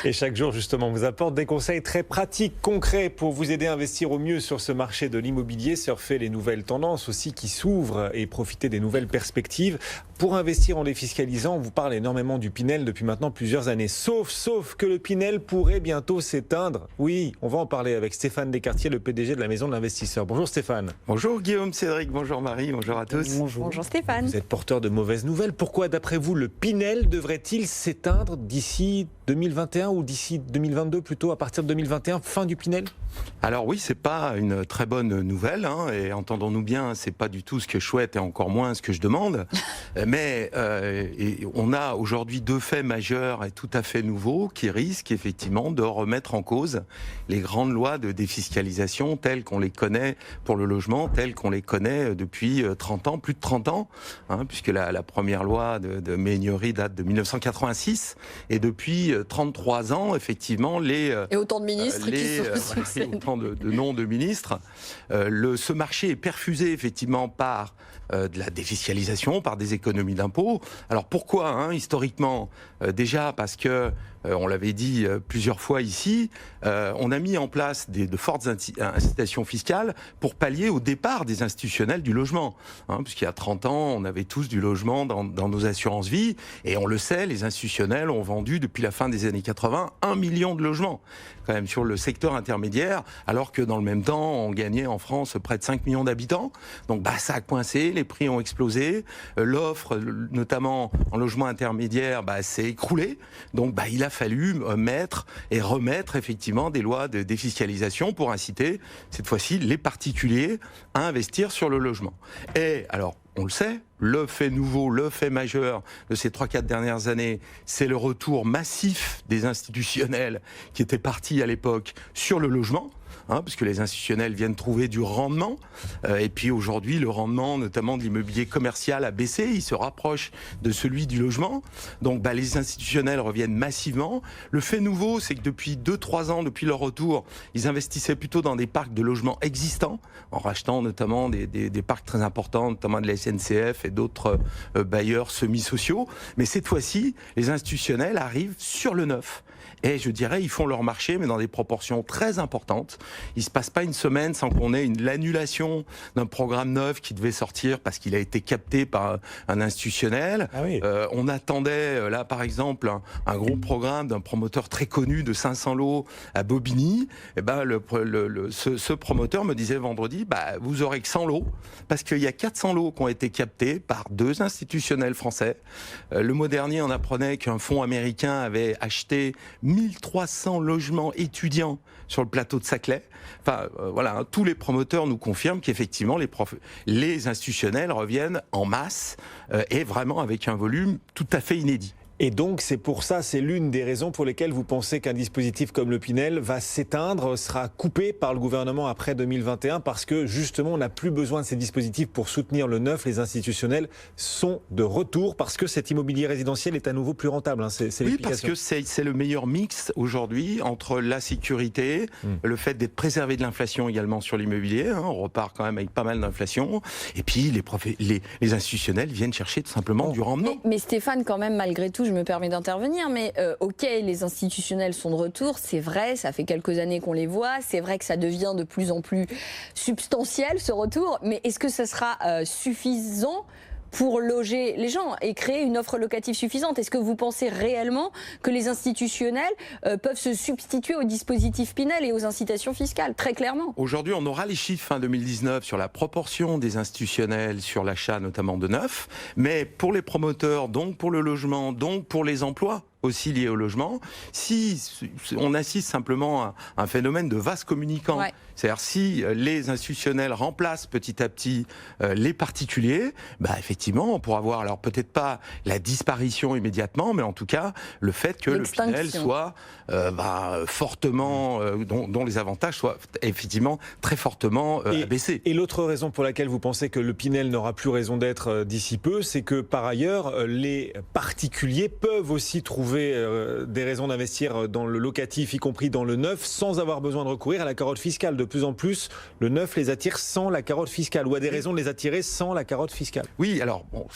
Et chaque jour, justement, on vous apporte des conseils très pratiques, concrets pour vous aider à investir au mieux sur ce marché de l'immobilier, surfer les nouvelles tendances aussi qui s'ouvrent et profiter des nouvelles perspectives. Pour investir en défiscalisant, on vous parle énormément du Pinel depuis maintenant plusieurs années. Sauf que le Pinel pourrait bientôt s'éteindre. Oui, on va en parler avec Stéphane Descartier, le PDG de la Maison de l'Investisseur. Bonjour Stéphane. Bonjour Guillaume, Cédric, bonjour Marie, bonjour à tous. Bonjour Stéphane. Vous êtes porteur de mauvaises nouvelles. Pourquoi, d'après vous, le Pinel devrait-il s'éteindre d'ici 2021 ou d'ici 2022 plutôt, à partir de 2021, fin du Pinel? Alors oui, c'est pas une très bonne nouvelle, et entendons-nous bien, c'est pas du tout ce que je souhaite et encore moins ce que je demande. Mais et on a aujourd'hui deux faits majeurs et tout à fait nouveaux qui risquent effectivement de remettre en cause les grandes lois de défiscalisation telles qu'on les connaît pour le logement, telles qu'on les connaît depuis 30 ans, plus de 30 ans, puisque la première loi de Meignery date de 1986, et depuis 33 ans, effectivement, et autant de ministres qui se succèdent. Autant de noms de ministres. Ce marché est perfusé effectivement par de la défiscalisation, par des économies d'impôts. Alors pourquoi, historiquement? Déjà parce que, on l'avait dit plusieurs fois ici, on a mis en place de fortes incitations fiscales pour pallier au départ des institutionnels du logement. Puisqu'il y a 30 ans, on avait tous du logement dans nos assurances vie, et on le sait, les institutionnels ont vendu depuis la fin des années 80 1 million de logements, quand même, sur le secteur intermédiaire, alors que dans le même temps, on gagnait en France près de 5 millions d'habitants. Donc ça a coincé, les prix ont explosé, l'offre, notamment en logement intermédiaire, s'est écroulée. Donc il a fallu mettre et remettre effectivement des lois de défiscalisation pour inciter, cette fois-ci, les particuliers à investir sur le logement. Et alors, on le sait, le fait nouveau, le fait majeur de ces 3-4 dernières années, c'est le retour massif des institutionnels qui étaient partis à l'époque sur le logement, puisque les institutionnels viennent trouver du rendement. Et puis aujourd'hui, le rendement, notamment de l'immobilier commercial, a baissé. Il se rapproche de celui du logement. Donc les institutionnels reviennent massivement. Le fait nouveau, c'est que depuis 2-3 ans, depuis leur retour, ils investissaient plutôt dans des parcs de logements existants, en rachetant notamment des parcs très importants, notamment de la SNCF et d'autres bailleurs semi-sociaux. Mais cette fois-ci, les institutionnels arrivent sur le neuf. Et je dirais, ils font leur marché, mais dans des proportions très importantes. Il ne se passe pas une semaine sans qu'on ait l'annulation d'un programme neuf qui devait sortir parce qu'il a été capté par un institutionnel. Ah oui. On attendait, là par exemple, un gros programme d'un promoteur très connu de 500 lots à Bobigny. Et ce promoteur me disait vendredi, vous aurez que 100 lots, parce qu'il y a 400 lots qui ont été captés par 2 institutionnels français. Le mois dernier, on apprenait qu'un fonds américain avait acheté 1300 logements étudiants sur le plateau de Saclay. Tous les promoteurs nous confirment qu'effectivement les institutionnels reviennent en masse et vraiment avec un volume tout à fait inédit. Et donc, c'est pour ça, c'est l'une des raisons pour lesquelles vous pensez qu'un dispositif comme le Pinel va s'éteindre, sera coupé par le gouvernement après 2021, parce que justement, on n'a plus besoin de ces dispositifs pour soutenir le neuf. Les institutionnels sont de retour parce que cet immobilier résidentiel est à nouveau plus rentable. Oui, parce que c'est le meilleur mix aujourd'hui entre la sécurité, le fait d'être préservé de l'inflation également sur l'immobilier. On repart quand même avec pas mal d'inflation. Et puis, les institutionnels viennent chercher tout simplement du rendement. Mais Stéphane, quand même, malgré tout, je me permets d'intervenir, mais ok, les institutionnels sont de retour, c'est vrai, ça fait quelques années qu'on les voit, c'est vrai que ça devient de plus en plus substantiel ce retour, mais est-ce que ça sera suffisant pour loger les gens et créer une offre locative suffisante? Est-ce que vous pensez réellement que les institutionnels peuvent se substituer au dispositif Pinel et aux incitations fiscales, très clairement? Aujourd'hui, on aura les chiffres fin 2019 sur la proportion des institutionnels sur l'achat notamment de neuf, mais pour les promoteurs, donc pour le logement, donc pour les emplois aussi liés au logement, si on assiste simplement à un phénomène de vase communicant, c'est-à-dire si les institutionnels remplacent petit à petit les particuliers, effectivement, on pourra voir, alors peut-être pas la disparition immédiatement, mais en tout cas, le fait que le Pinel soit fortement, dont les avantages soient effectivement très fortement abaissés. Et l'autre raison pour laquelle vous pensez que le Pinel n'aura plus raison d'être d'ici peu, c'est que par ailleurs, les particuliers peuvent aussi trouver trouver des raisons d'investir dans le locatif, y compris dans le neuf, sans avoir besoin de recourir à la carotte fiscale. De plus en plus, le neuf les attire sans la carotte fiscale, ou a des raisons de les attirer sans la carotte fiscale. Oui, alors bon,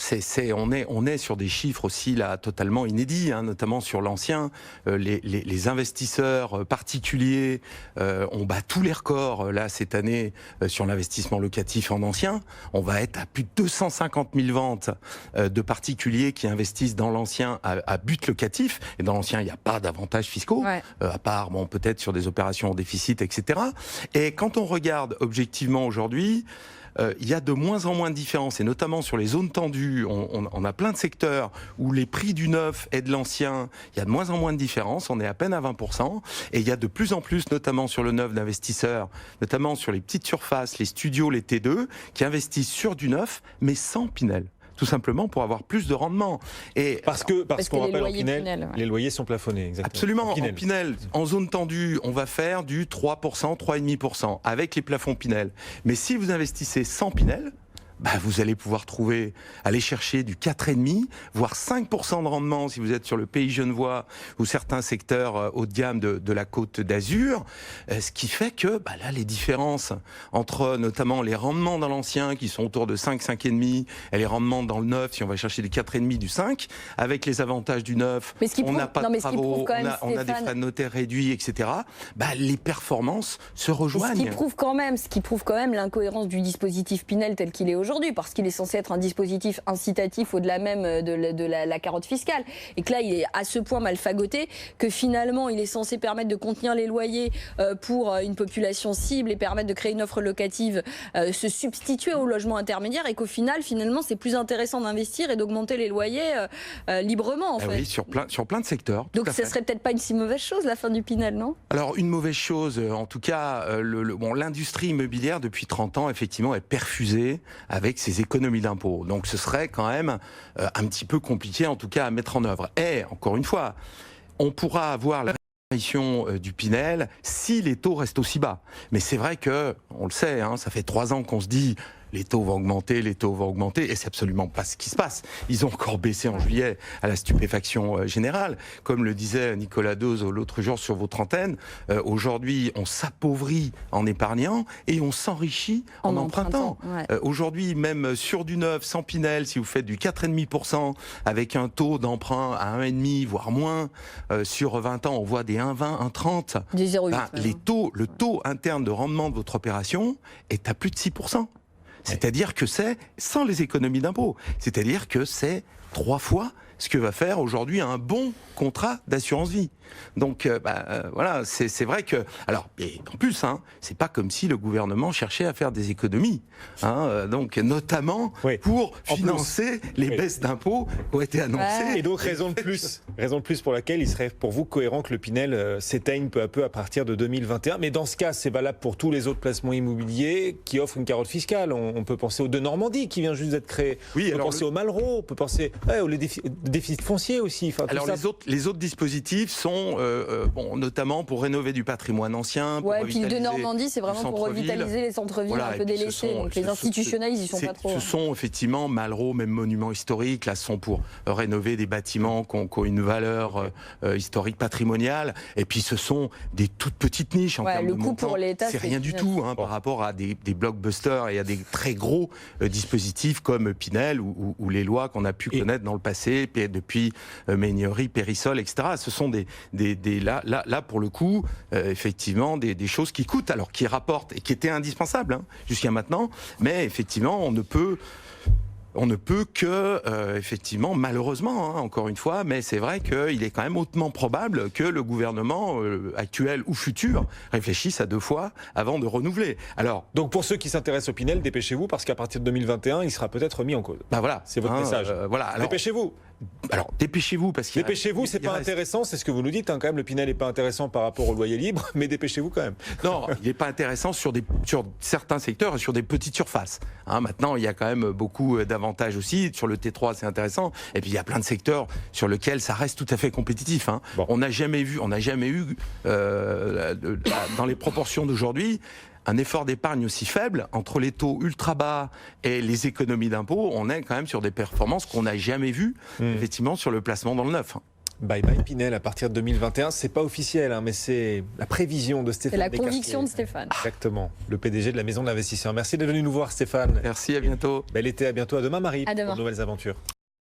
on est sur des chiffres aussi là totalement inédits, hein, notamment sur l'ancien. Les investisseurs particuliers on bat tous les records là cette année sur l'investissement locatif en ancien. On va être à plus de 250 000 ventes de particuliers qui investissent dans l'ancien à but locatif. Et dans l'ancien, il n'y a pas d'avantages fiscaux, à part peut-être sur des opérations en déficit, etc. Et quand on regarde objectivement aujourd'hui, il y a de moins en moins de différences, et notamment sur les zones tendues, on a plein de secteurs où les prix du neuf et de l'ancien, il y a de moins en moins de différences, on est à peine à 20%, et il y a de plus en plus, notamment sur le neuf d'investisseurs, notamment sur les petites surfaces, les studios, les T2, qui investissent sur du neuf, mais sans Pinel. Tout simplement pour avoir plus de rendement. Et parce qu'on rappelle en Pinel, les loyers sont plafonnés. Exactement. Absolument. En Pinel, en zone tendue, on va faire du 3%, 3,5% avec les plafonds Pinel. Mais si vous investissez sans Pinel, vous allez pouvoir aller chercher du 4,5, voire 5% de rendement si vous êtes sur le Pays Genevois ou certains secteurs haut de gamme de la Côte d'Azur. Ce qui fait que là, les différences entre notamment les rendements dans l'ancien qui sont autour de 5, 5,5 et les rendements dans le neuf, si on va chercher du 4,5, du 5, avec les avantages du neuf, on n'a pas de travaux, on a des frais de notaire réduits, etc. Les performances se rejoignent. Ce qui prouve quand même l'incohérence du dispositif Pinel tel qu'il est aujourd'hui, parce qu'il est censé être un dispositif incitatif au-delà même de la carotte fiscale, et que là il est à ce point mal fagoté que finalement il est censé permettre de contenir les loyers pour une population cible et permettre de créer une offre locative, se substituer au logement intermédiaire, et qu'au final finalement c'est plus intéressant d'investir et d'augmenter les loyers librement en fait. Oui, sur plein de secteurs. Donc ce serait peut-être pas une si mauvaise chose la fin du Pinel, non? Alors une mauvaise chose, en tout cas l'industrie immobilière depuis 30 ans effectivement est perfusée avec ces économies d'impôts. Donc ce serait quand même un petit peu compliqué en tout cas à mettre en œuvre. Et encore une fois, on pourra avoir la disparition du Pinel si les taux restent aussi bas. Mais c'est vrai que, on le sait, ça fait 3 ans qu'on se dit les taux vont augmenter, et c'est absolument pas ce qui se passe. Ils ont encore baissé en juillet à la stupéfaction générale. Comme le disait Nicolas Dose l'autre jour sur votre antenne, aujourd'hui on s'appauvrit en épargnant et on s'enrichit en empruntant. Aujourd'hui, même sur du neuf, sans Pinel, si vous faites du 4,5% avec un taux d'emprunt à 1,5, voire moins, sur 20 ans, on voit des 1,20, 1,30. Des 0,8. Le taux interne de rendement de votre opération est à plus de 6%. C'est-à-dire que c'est sans les économies d'impôts. C'est-à-dire que c'est 3 fois ce que va faire aujourd'hui un bon contrat d'assurance vie. Donc voilà, c'est vrai que... Alors, et en plus, c'est pas comme si le gouvernement cherchait à faire des économies. Donc, notamment pour financer les baisses d'impôts qui ont été annoncées. Et donc, raison de plus pour laquelle il serait pour vous cohérent que le Pinel s'éteigne peu à peu à partir de 2021. Mais dans ce cas, c'est valable pour tous les autres placements immobiliers qui offrent une carotte fiscale. On peut penser au De Normandie qui vient juste d'être créé. On peut penser au Malraux, on peut penser aux déficits fonciers aussi. Alors, les autres dispositifs sont notamment pour rénover du patrimoine ancien. Et puis De Normandie, c'est vraiment pour revitaliser les centres-villes un peu délaissés. Donc les institutionnels, ils y sont pas trop. Ce sont effectivement Malraux, même monuments historiques, là, sont pour rénover des bâtiments qui ont une valeur historique patrimoniale. Et puis ce sont des toutes petites niches en termes de montant. Le coût pour l'État, c'est rien du tout par rapport à des blockbusters et à des très gros dispositifs comme Pinel ou les lois qu'on a pu connaître dans le passé, depuis Méniori, Périssol, etc. Ce sont là pour le coup, effectivement, des choses qui coûtent, alors qui rapportent et qui étaient indispensables jusqu'à maintenant, mais effectivement, on ne peut que, effectivement, malheureusement, encore une fois, mais c'est vrai qu'il est quand même hautement probable que le gouvernement actuel ou futur réfléchisse à 2 fois avant de renouveler. Alors, donc pour ceux qui s'intéressent au Pinel, dépêchez-vous parce qu'à partir de 2021, il sera peut-être remis en cause. Voilà, c'est votre message. Alors, dépêchez-vous. Alors, dépêchez-vous parce que dépêchez-vous, c'est pas intéressant, c'est ce que vous nous dites. Quand même, le Pinel n'est pas intéressant par rapport au loyer libre, mais dépêchez-vous quand même. Non, il n'est pas intéressant sur certains secteurs et sur des petites surfaces. Maintenant, il y a quand même beaucoup d'avantages aussi. Sur le T3, c'est intéressant. Et puis, il y a plein de secteurs sur lesquels ça reste tout à fait compétitif. On n'a jamais eu, dans les proportions d'aujourd'hui, un effort d'épargne aussi faible entre les taux ultra bas et les économies d'impôts. On est quand même sur des performances qu'on n'a jamais vues, effectivement, sur le placement dans le neuf. Bye bye Pinel à partir de 2021. C'est pas officiel, hein, mais c'est la prévision de Stéphane. C'est la Descartier. conviction de Stéphane. Exactement. Le PDG de la Maison de l'Investisseur. Merci d'être venu nous voir, Stéphane. Merci, à bientôt. Bel été, à bientôt. À demain, Marie, À demain. pour de nouvelles aventures.